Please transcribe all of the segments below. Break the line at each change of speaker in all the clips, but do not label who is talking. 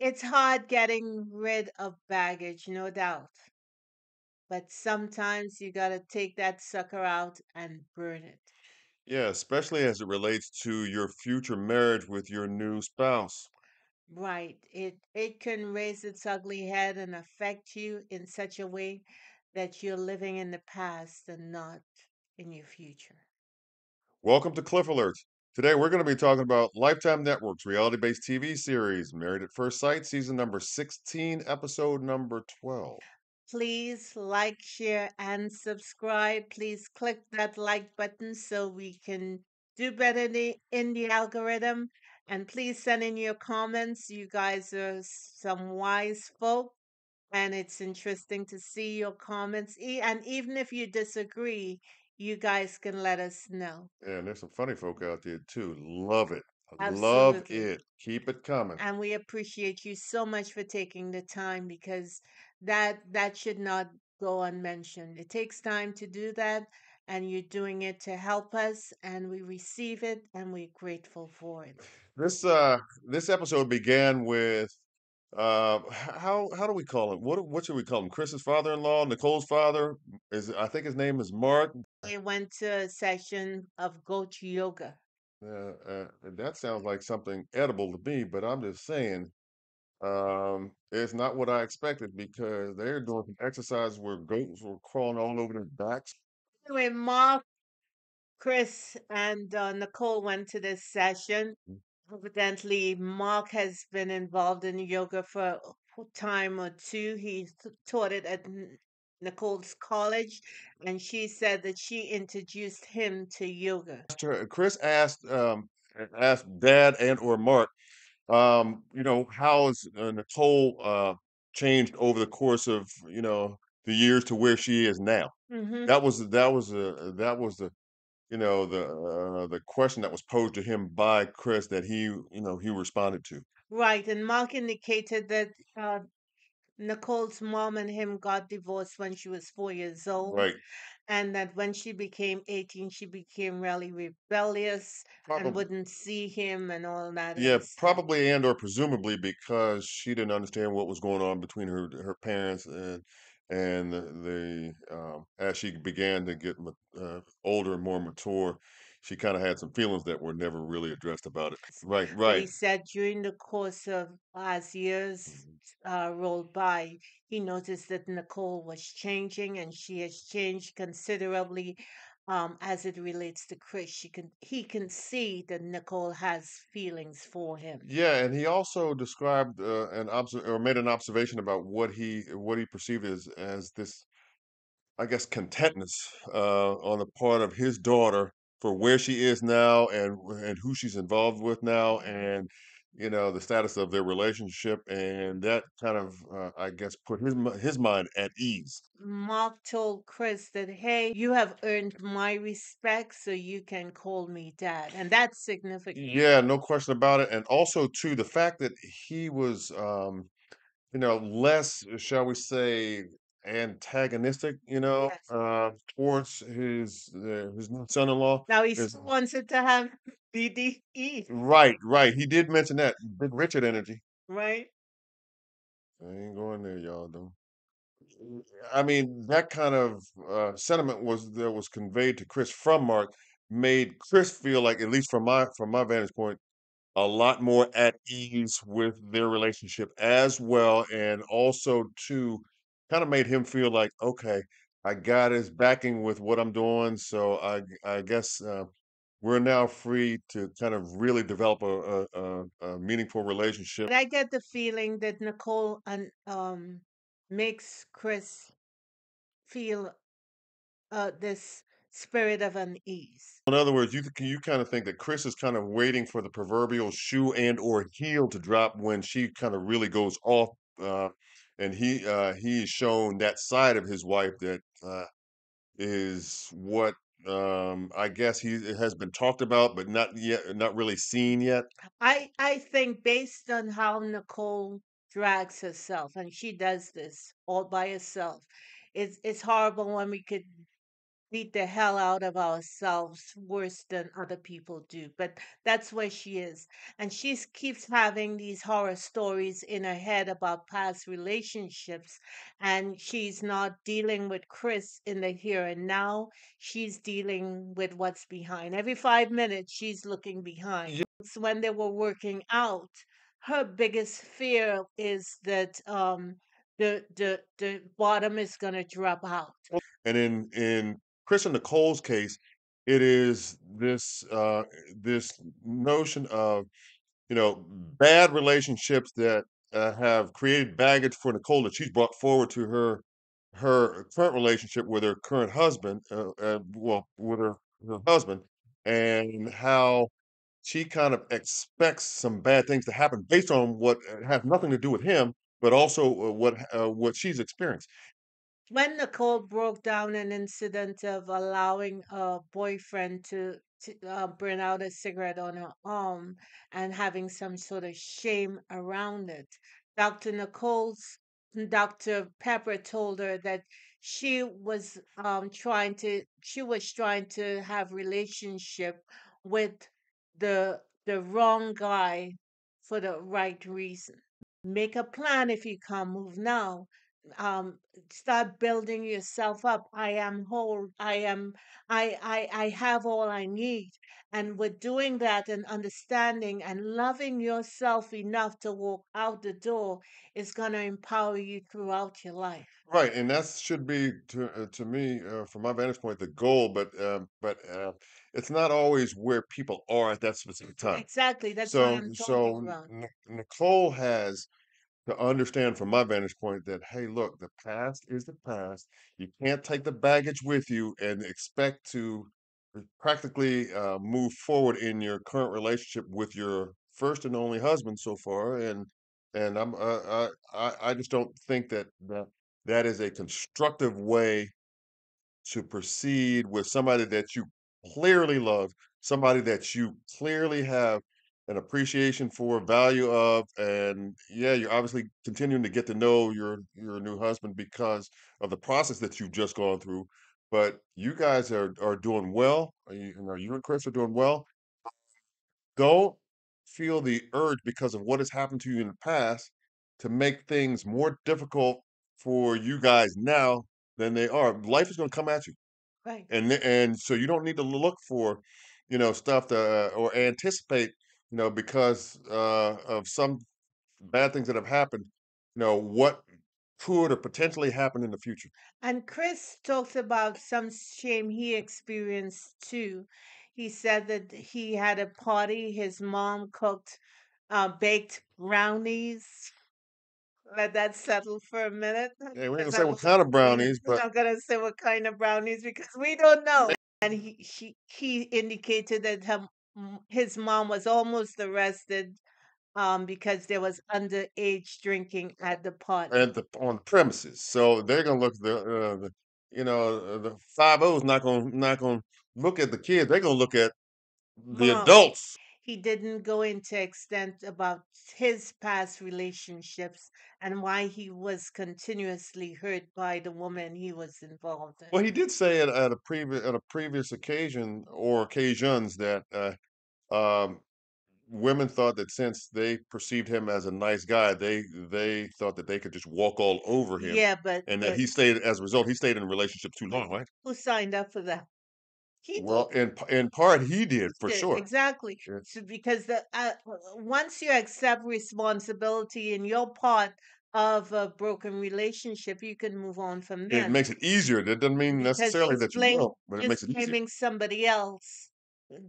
It's hard getting rid of baggage, no doubt. But sometimes you gotta take that sucker out and burn it.
Yeah, especially as it relates to your future marriage with your new spouse.
Right. It can raise its ugly head and affect you in such a way that you're living in the past and not in your future.
Welcome to Cliff Alerts. Today we're going to be talking about Lifetime Network's reality-based TV series, Married at First Sight, season number 16, episode number 12.
Please like, share, and subscribe. Please click that like button so we can do better in the algorithm. And please send in your comments. You guys are some wise folk, and it's interesting to see your comments. And even if you disagree, you guys can let us know.
And there's some funny folk out there too. Love it. Love
Absolutely.
it. Keep it coming.
And we appreciate you so much for taking the time because that should not go unmentioned. It takes time to do that, and you're doing it to help us, and we receive it, and we're grateful for it.
This episode began with how do we call him? What should we call him? Chris's father-in-law, Nicole's father is I think his name is Mark.
We went to a session of goat yoga.
That sounds like something edible to me, but I'm just saying, it's not what I expected because they're doing some exercises where goats were crawling all over their backs.
Anyway, Mark, Chris, and Nicole went to this session. Evidently, Mark has been involved in yoga for a time or two. He taught it at Nicole's college, and she said that she introduced him to yoga.
Chris asked Dad and or Mark, how has Nicole changed over the course of the years to where she is now?
Hmm.
That was the the question that was posed to him by Chris that he responded to.
Right, and Mark indicated that Nicole's mom and him got divorced when she was 4 years old,
Right.
and that when she became 18, she became really rebellious and
Probably.
wouldn't see him and all that
Yeah,
other stuff.
probably and or presumably because she didn't understand what was going on between her parents and as she began to get older and more mature, she kind of had some feelings that were never really addressed about it. Right,
But
right.
he said during the course of as years
Mhm.
rolled by, he noticed that Nicole was changing, and she has changed considerably as it relates to Chris. He can see that Nicole has feelings for him.
Yeah, and he also described or made an observation about what he perceived as this, I guess, contentness on the part of his daughter for where she is now and who she's involved with now, and the status of their relationship, and that kind of I guess put his mind at ease.
Mark told Chris that, hey, you have earned my respect, so you can call me dad. And that's significant.
Yeah, no question about it, and also too the fact that he was less, shall we say, antagonistic,
Yes.
towards his new son-in-law
Now he
is
still wants it to have BDE,
right, right. He did mention that Big Richard energy.
right?
I ain't going there, y'all. Though. I mean, that kind of sentiment was conveyed to Chris from Mark, made Chris feel like, at least from my vantage point, a lot more at ease with their relationship as well, and also too, kind of made him feel like, okay, I got his backing with what I'm doing, so I guess we're now free to kind of really develop a meaningful relationship.
But I get the feeling that Nicole makes Chris feel this spirit of unease.
In other words, you kind of think that Chris is kind of waiting for the proverbial shoe and or heel to drop when she kind of really goes off, and he is shown that side of his wife that is what I guess he it has been talked about, but not yet, not really seen yet.
I think based on how Nicole drags herself, and she does this all by herself, it's horrible when we could. beat the hell out of ourselves worse than other people do. But that's where she is. And she keeps having these horror stories in her head about past relationships. And she's not dealing with Chris in the here and now. She's dealing with what's behind. Every 5 minutes, she's looking behind.
Yeah.
It's when they were working out, her biggest fear is that the bottom is going to drop out.
And in Chris and Nicole's case, it is this notion of, you know, bad relationships that have created baggage for Nicole that she's brought forward to her current relationship with her current husband, well, with her husband, and how she kind of expects some bad things to happen based on what has nothing to do with him, but also what she's experienced.
When Nicole broke down an incident of allowing a boyfriend to burn out a cigarette on her arm and having some sort of shame around it, Dr. Nicole's Dr. Pepper told her that she was trying to have relationship with the wrong guy for the right reason. Make a plan if you can't move now. Start building yourself up. I am whole. I have all I need. And with doing that and understanding and loving yourself enough to walk out the door is going to empower you throughout your life.
Right, and that should be to me, from my vantage point, the goal. But it's not always where people are at that specific time.
Exactly. That's what
So
I'm talking
so
about.
Nicole has to understand from my vantage point that, hey, look, the past is the past. You can't take the baggage with you and expect to practically move forward in your current relationship with your first and only husband so far. And I just don't think that is a constructive way to proceed with somebody that you clearly love, somebody that you clearly have an appreciation for, value of, and yeah, you're obviously continuing to get to know your new husband because of the process that you've just gone through. But you guys are doing well. You and Chris are doing well. Don't feel the urge because of what has happened to you in the past to make things more difficult for you guys now than they are. Life is going to come at you,
Right.
and so you don't need to look for, stuff to or anticipate, because of some bad things that have happened. What could or potentially happen in the future.
And Chris talks about some shame he experienced too. He said that he had a party, his mom cooked baked brownies. Let that settle for a minute,
Hey, we ain't gonna
because
say what kind of
we're
brownies, but
not gonna say what kind of brownies because we don't know. And he indicated that his mom was almost arrested because there was underage drinking at the party.
at the on the premises. So they're gonna look the 5 O's not gonna look at the kids. They're gonna look at the
Mom.
adults.
He didn't go into extent about his past relationships and why he was continuously hurt by the woman he was involved in.
Well, he did say at a previous occasion or occasions that women thought that since they perceived him as a nice guy, they thought that they could just walk all over him,
Yeah, but
and that he stayed as a result. He stayed in a relationship too long, right?
who signed up for that? He
Well,
did.
in part, he did for sure.
Exactly.
Yeah.
So because once you accept responsibility in your part of a broken relationship, you can move on from
It
then.
makes it easier. That doesn't mean
Because
necessarily that you will, but it makes
just
it easier.
blaming somebody else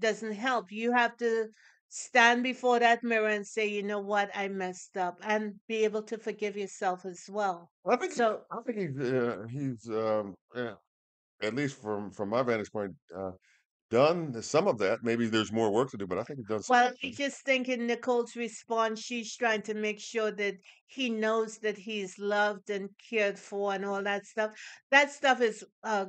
doesn't help. You have to stand before that mirror and say, you know what, I messed up, and be able to forgive yourself as well.
I think
So,
I think he's yeah, at least from my vantage point, done some of that. Maybe there's more work to do, but I think he's done some.
well, I just think in Nicole's response, she's trying to make sure that he knows that he's loved and cared for and all that stuff. That stuff is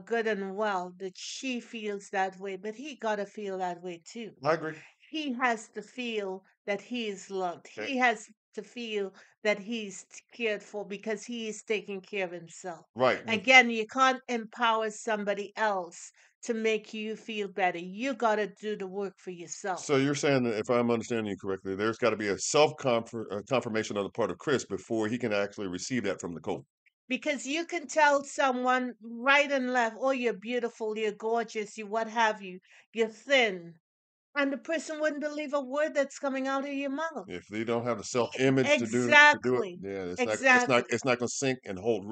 good and well that she feels that way, but he got to feel that way too.
I agree.
He has to feel that he is loved.
A-
He has to feel that he's cared for because he is taking care of himself.
Right.
Again, you can't empower somebody else to make you feel better. You got to do the work for yourself.
So you're saying that if I'm understanding you correctly, there's got to be a self confirmation on the part of Chris before he can actually receive that from Nicole.
Because you can tell someone right and left, oh, you're beautiful, you're gorgeous, you what have you, you're thin. And the person wouldn't believe a word that's coming out of your mouth.
If they don't have the self-image to do it,
Exactly.
yeah,
Exactly.
it's not going to sink and hold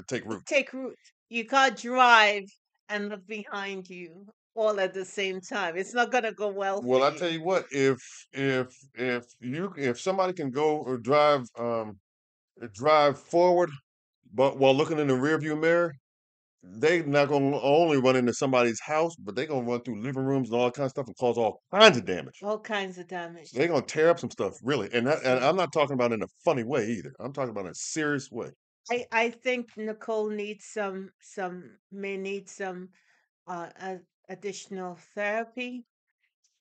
take root.
Take root. You can't drive and look behind you all at the same time. It's not going to go well for
Well, I
you.
tell you what, if somebody can go or drive forward, but while looking in the rearview mirror, they not gonna only run into somebody's house, but they gonna run through living rooms and all that kind of stuff and cause all kinds of damage.
All kinds of
So they
damage.
gonna tear up some stuff, really. And
Yeah.
I'm not talking about in a funny way either. I'm talking about in a serious way.
I think Nicole needs may need some additional therapy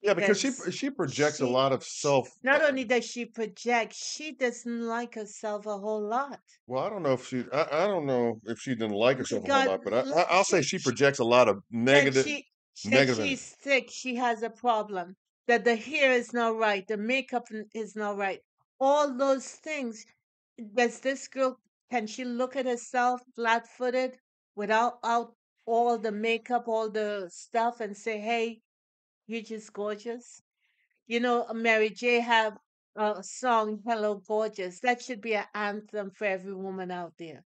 Yeah, because
because
she projects a
she,
lot of
she
self.
not only does she project, she doesn't like herself a whole lot.
Well, I don't know if I don't know if she didn't like
My
herself a whole
God,
lot, but I'll say she projects a lot of
and and
negative
she's
energy.
sick. She has a problem that the hair is not right, the makeup is not right. All those things. Does this girl, can she look at herself flat-footed without out all the makeup, all the stuff, and say, "Hey, you're just gorgeous"? You know, Mary J have a song, "Hello, Gorgeous." That should be an anthem for every woman out there.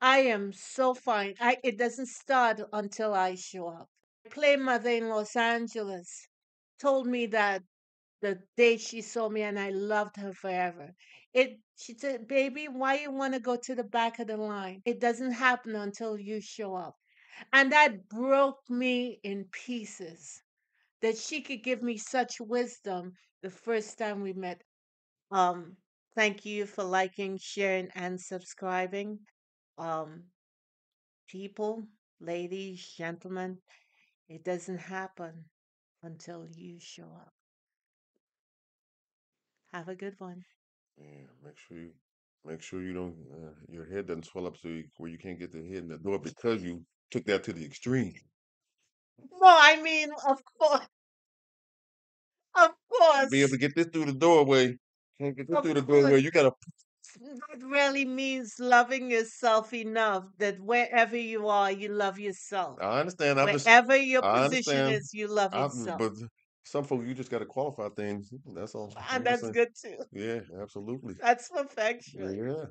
I am so fine. It doesn't start until I show up. Play mother in Los Angeles told me that the day she saw me and I loved her forever. She said, "Baby, why you want to go to the back of the line? It doesn't happen until you show up." And that broke me in pieces that she could give me such wisdom the first time we met. Um, thank you for liking, sharing, and subscribing. Um, people, ladies, gentlemen, it doesn't happen until you show up. Have a good one.
Yeah, make sure you don't your head doesn't swell up where you can't get the head in the door because you took that to the extreme.
No, I mean, of
Be able to
course,
get this through the doorway. Can't get this
of
through the
course.
doorway. You gotta.
That really means loving yourself enough that wherever you are, you love yourself.
I understand.
Wherever your
I
position
understand.
is, you love yourself.
But some folks, you just got to qualify things. That's all.
And
I'm just
that's
saying.
good too.
Yeah, absolutely.
That's perfection.
Yeah.